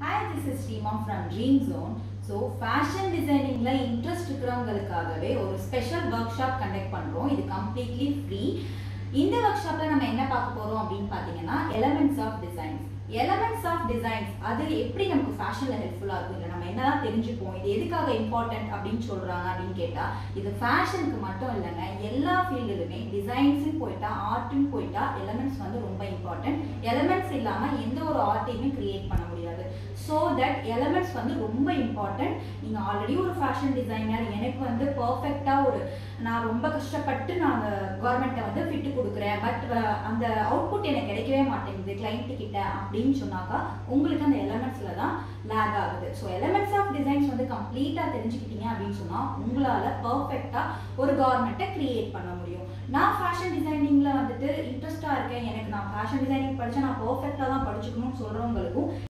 Hi, this is Reema from Dream Zone. So, fashion designing la interest இருக்கிறவங்களுக்காகவே ஒரு special workshop conduct பண்றோம். இது completely free. இந்த வொர்க்ஷாப்ல நம்ம என்ன பார்க்க போறோம் அப்படினு பாத்தீங்கன்னா elements of designs. Elements of designs அது எப்படி நமக்கு ஃபேஷன்ல ஹெல்ப்ஃபுல்லா இருக்கும் இல்ல நம்ம என்னதான் தெரிஞ்சுப்போம் இது எதுக்காக இம்பார்ட்டன்ட் அப்படினு சொல்றாங்க அப்படினு கேட்டா இது ஃபேஷனுக்கு மட்டும் இல்லங்க எல்லா ஃபீல்ட்லயுமே டிசைன்ஸ்னு போய்ட்டா ஆர்ட்னு போய்ட்டா எலிமெண்ட்ஸ் வந்து ரொம்ப இம்பார்ட்டன்ட் எலிமெண்ட்ஸ் இல்லாம எந்த ஒரு ஆர்ட்டையுமே கிரியேட் பண்ண முடியாது so that elements வந்து ரொம்ப இம்பார்ட்டன்ட் நீங்க ஆல்ரெடி ஒரு ஃபேஷன் டிசைனர் எனக்கு வந்து பெர்ஃபெக்ட்டா ஒரு நான் ரொம்ப கஷ்டப்பட்டு நான் கவர்மெண்ட்டை வந்து ஃபிட் கொடுக்குறேன் பட் அந்த அவுட்புட் எனக்கு கிடைக்கவே மாட்டேங்குது கிளையண்ட் கிட்ட அப்படின்னு சொன்னாக்கா உங்களுக்கு அந்த எலிமெண்ட்ஸ்ல தான் லேக் ஆகுது ஸோ எலிமெண்ட்ஸ் ஆஃப் டிசைன்ஸ் வந்து கம்ப்ளீட்டா தெரிஞ்சுக்கிட்டீங்க அப்படின்னு சொன்னா உங்களால பெர்ஃபெக்ட்டா ஒரு கவர்மெண்ட்டை கிரியேட் பண்ண முடியும் நான் ஃபேஷன் டிசைனிங்ல வந்துட்டு இன்ட்ரெஸ்டா இருக்கேன் எனக்கு நான் ஃபேஷன் டிசைனிங் படிச்சா நான் பெர்ஃபெக்ட்டா தான் படிச்சுக்கணும்னு சொல்றவங்களுக்கும்